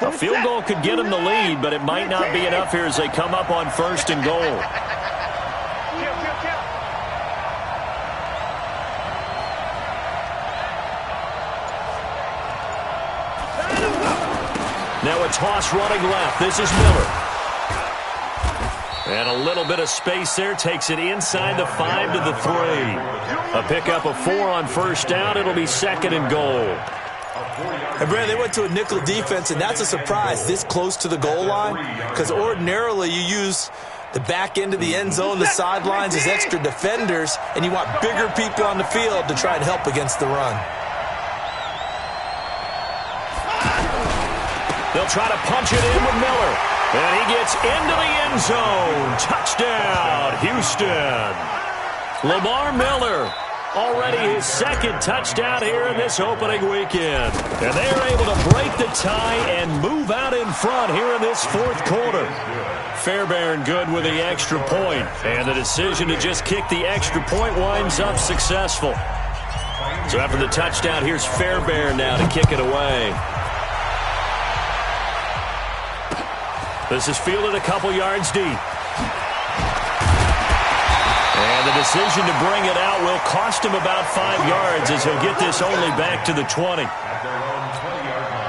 A field goal could get them the lead, but it might not be enough here as they come up on 1st and goal. Now a toss running left. This is Miller. And a little bit of space there. Takes it inside the 5 to the 3. A pickup of 4 on 1st down. It'll be 2nd and goal. And Brad, they went to a nickel defense, and that's a surprise this close to the goal line, because ordinarily you use the back end of the end zone, the sidelines as extra defenders, and you want bigger people on the field to try and help against the run. They'll try to punch it in with Miller. And he gets into the end zone. Touchdown, Houston. Lamar Miller. Already his 2nd touchdown here in this opening weekend. And they are able to break the tie and move out in front here in this 4th quarter. Fairbairn good with the extra point. And the decision to just kick the extra point winds up successful. So after the touchdown, here's Fairbairn now to kick it away. This is fielded a couple yards deep. And the decision to bring it out will cost him about 5 yards as he'll get this only back to the 20. At their own 20-yard line.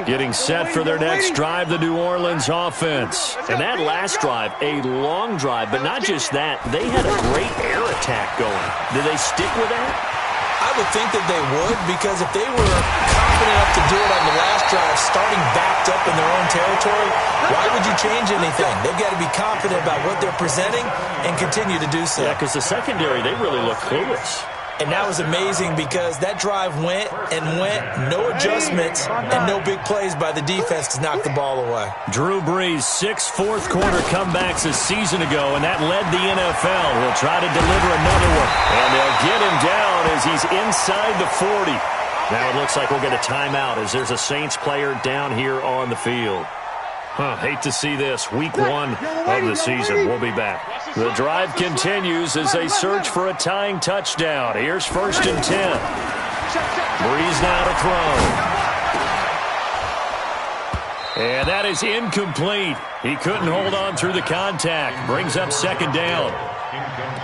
Getting set for their next drive, the New Orleans offense. And that last drive, a long drive, but not just that. They had a great air attack going. Did they stick with that? I would think that they would, because if they were confident enough to do it on the last drive, starting backed up in their own territory, why would you change anything? They've got to be confident about what they're presenting and continue to do so. Yeah, because the secondary, they really look clueless. And that was amazing because that drive went and went, no adjustments, and no big plays by the defense to knock the ball away. Drew Brees, 6 fourth-quarter comebacks a season ago, and that led the NFL. He'll try to deliver another one, and they'll get him down as he's inside the 40. Now it looks like we'll get a timeout as there's a Saints player down here on the field. Hate to see this. Week 1 of the season. We'll be back. The drive continues as they search for a tying touchdown. Here's 1st and 10. Brees now to throw. And that is incomplete. He couldn't hold on through the contact. Brings up 2nd down.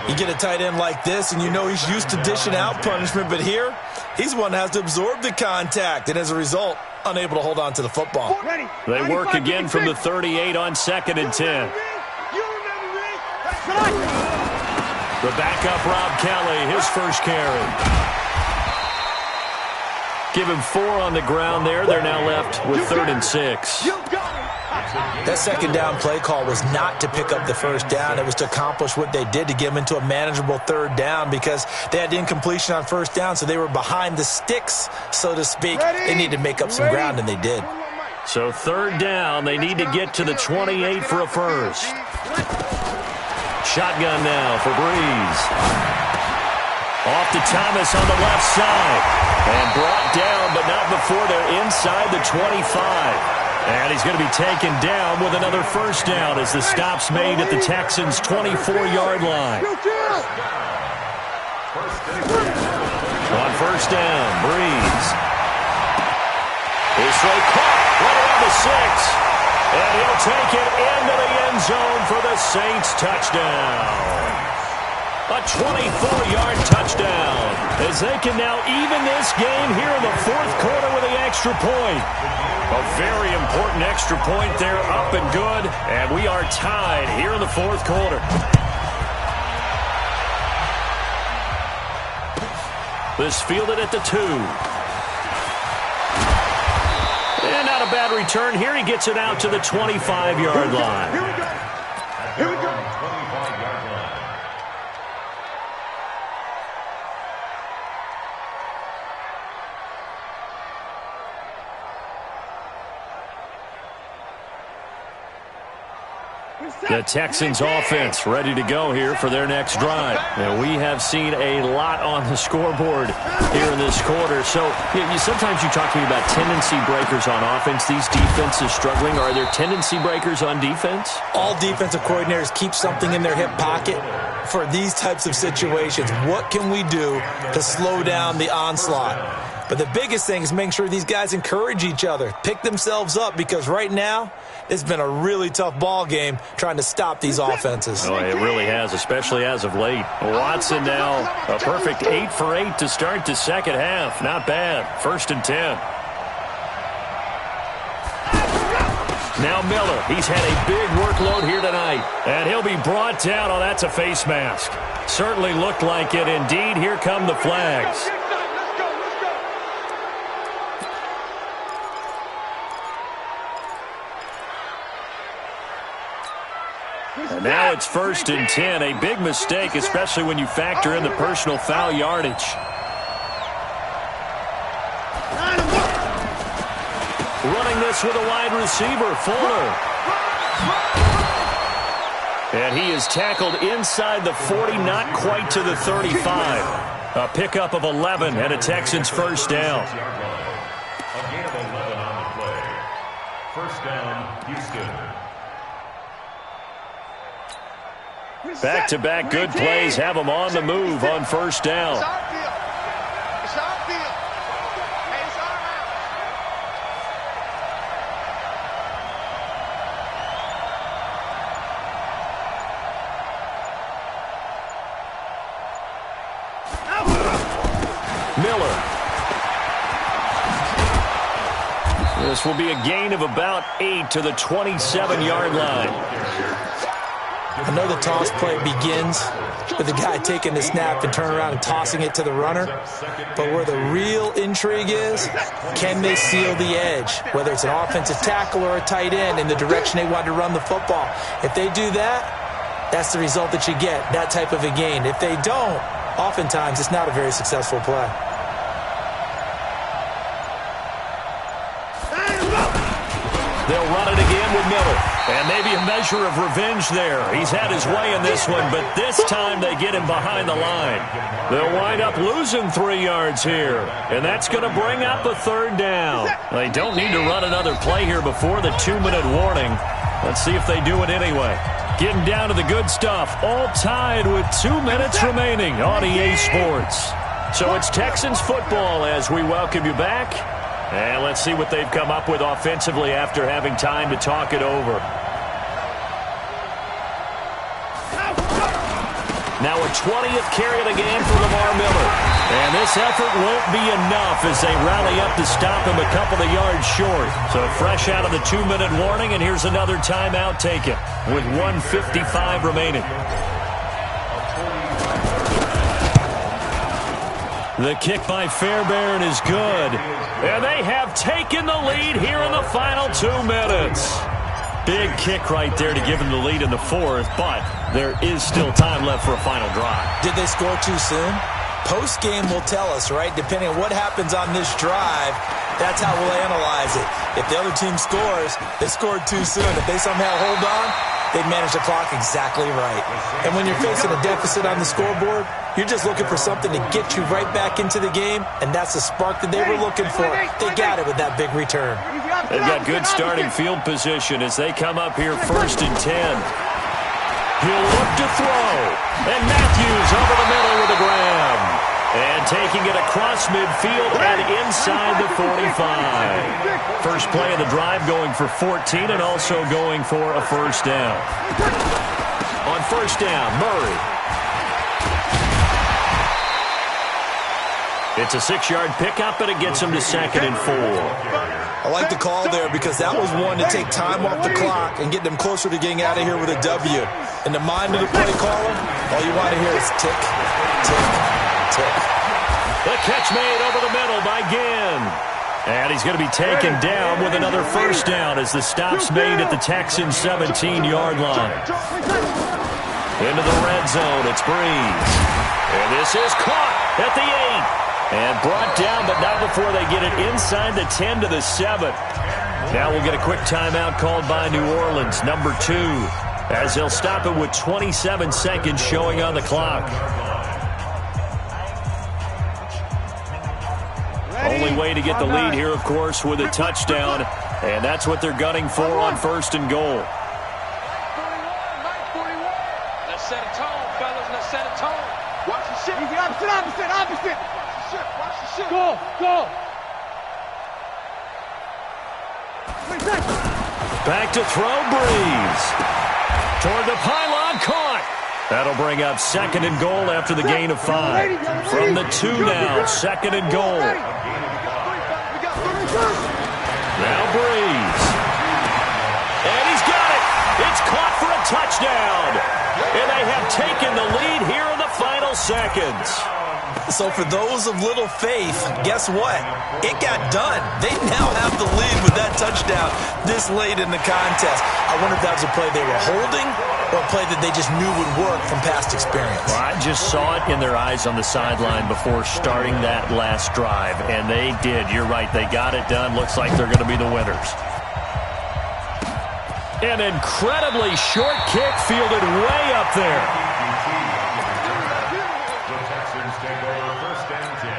You get a tight end like this, and you know he's used to dishing out punishment, but here, he's the one that has to absorb the contact, and as a result, unable to hold on to the football. They work again from the 38 on 2nd and 10. The backup, Rob Kelly, his first carry. Give him 4 on the ground there. They're now left with 3rd and 6. That 2nd down play call was not to pick up the 1st down. It was to accomplish what they did to get them into a manageable 3rd down because they had incompletion on 1st down, so they were behind the sticks, so to speak. They needed to make up some ground, and they did. So 3rd down, they need to get to the 28 for a first. Shotgun now for Brees. Off to Thomas on the left side. And brought down, but not before they're inside the 25. And he's going to be taken down with another 1st down as the stop's made at the Texans' 24-yard line. On 1st down, Brees. His throw caught right around the 6. And he'll take it into the end zone for the Saints touchdown. A 24-yard touchdown as they can now even this game here in the 4th quarter with the extra point. A very important extra point there, up and good, and we are tied here in the 4th quarter. This fielded at the 2. And not a bad return here. He gets it out to the 25-yard line. Here we go. Here we go. 25-yard line. The Texans offense ready to go here for their next drive. And we have seen a lot on the scoreboard here in this quarter. So sometimes you talk to me about tendency breakers on offense. These defenses struggling. Are there tendency breakers on defense? All defensive coordinators keep something in their hip pocket for these types of situations. What can we do to slow down the onslaught? But the biggest thing is making sure these guys encourage each other, pick themselves up, because right now it's been a really tough ball game trying to stop these offenses. Oh, it really has, especially as of late. Watson now a perfect 8 for 8 to start the second half. Not bad. 1st and 10. Now Miller. He's had a big workload here tonight. And he'll be brought down. Oh, that's a face mask. Certainly looked like it. Indeed, here come the flags. And now it's 1st and 10. A big mistake, especially when you factor in the personal foul yardage. Running this with a wide receiver, Fuller. And he is tackled inside the 40, not quite to the 35. A pickup of 11 and a Texans first down. A gain of 11 on the play. First down, Houston. Back-to-back good plays have them on the move on 1st down. Miller. This will be a gain of about 8 to the 27-yard line. I know the toss play begins with the guy taking the snap and turning around and tossing it to the runner. But where the real intrigue is, can they seal the edge? Whether it's an offensive tackle or a tight end in the direction they want to run the football. If they do that, that's the result that you get, that type of a gain. If they don't, oftentimes it's not a very successful play. They'll run it again with Miller. And maybe a measure of revenge there. He's had his way in this one, but this time they get him behind the line. They'll wind up losing 3 yards here. And that's going to bring up a 3rd down. They don't need to run another play here before the 2-minute warning. Let's see if they do it anyway. Getting down to the good stuff. All tied with 2 minutes remaining on EA Sports. So it's Texans football as we welcome you back. And let's see what they've come up with offensively after having time to talk it over. Now a 20th carry of the game for Lamar Miller. And this effort won't be enough as they rally up to stop him a couple of yards short. So fresh out of the 2-minute warning, and here's another timeout taken with 1:55 remaining. The kick by Fairbairn is good. And they have taken the lead here in the final 2 minutes. Big kick right there to give them the lead in the 4th, but there is still time left for a final drive. Did they score too soon? Post-game will tell us, right? Depending on what happens on this drive, that's how we'll analyze it. If the other team scores, they scored too soon. If they somehow hold on, they manage the clock exactly right. And when you're facing a deficit on the scoreboard, you're just looking for something to get you right back into the game, and that's the spark that they were looking for. They got it with that big return. They've got good starting field position as they come up here 1st and 10. He'll look to throw, and Matthews over the middle with a grab. And taking it across midfield and inside the 45. First play of the drive going for 14 and also going for a 1st down. On 1st down, Murray. It's a 6-yard pickup, and it gets him to 2nd and 4. I like the call there because that was one to take time off the clock and get them closer to getting out of here with a W. In the mind of the play caller, all you want to hear is tick, tick, tick. The catch made over the middle by Ginn. And he's going to be taken down with another 1st down as the stop's made at the Texans' 17-yard line. Into the red zone, it's Breeze. And this is caught at the 8. And brought down, but not before they get it inside the 10 to the 7. Now we'll get a quick timeout called by New Orleans, number 2. as he'll stop it with 27 seconds showing on the clock. Only way to get the lead here, of course, with a touchdown, and that's what they're gunning for on 1st and goal. Let's set a tone, fellas. Let's set a tone. Watch the shit. Easy, opposite. Watch the shit. Watch the shit. Go. Back to throw, Breeze. Toward the pylon, caught. That'll bring up 2nd and goal after the gain of 5. From the 2 now, 2nd and goal. Now Breeze. And he's got it. It's caught for a touchdown. And they have taken the lead here in the final seconds. So for those of little faith, guess what? It got done. They now have the lead with that touchdown this late in the contest. I wonder if that was a play they were holding or a play that they just knew would work from past experience. Well, I just saw it in their eyes on the sideline before starting that last drive, and they did. You're right. They got it done. Looks like they're going to be the winners. An incredibly short kick fielded way up there. The Texans take over 1st and 10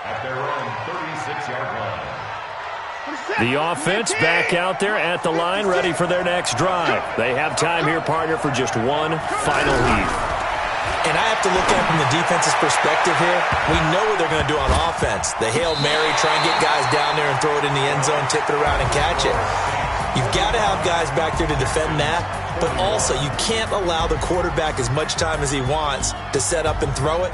at their own 36-yard line. The offense back out there at the line, ready for their next drive. They have time here, partner, for just one final lead. And I have to look at it from the defense's perspective here. We know what they're going to do on offense. The Hail Mary, try and get guys down there and throw it in the end zone, tip it around and catch it. You've got to have guys back there to defend that, but also you can't allow the quarterback as much time as he wants to set up and throw it.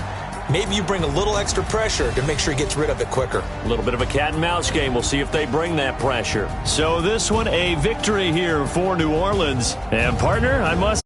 Maybe you bring a little extra pressure to make sure he gets rid of it quicker. A little bit of a cat and mouse game. We'll see if they bring that pressure. So this one, a victory here for New Orleans. And partner, I must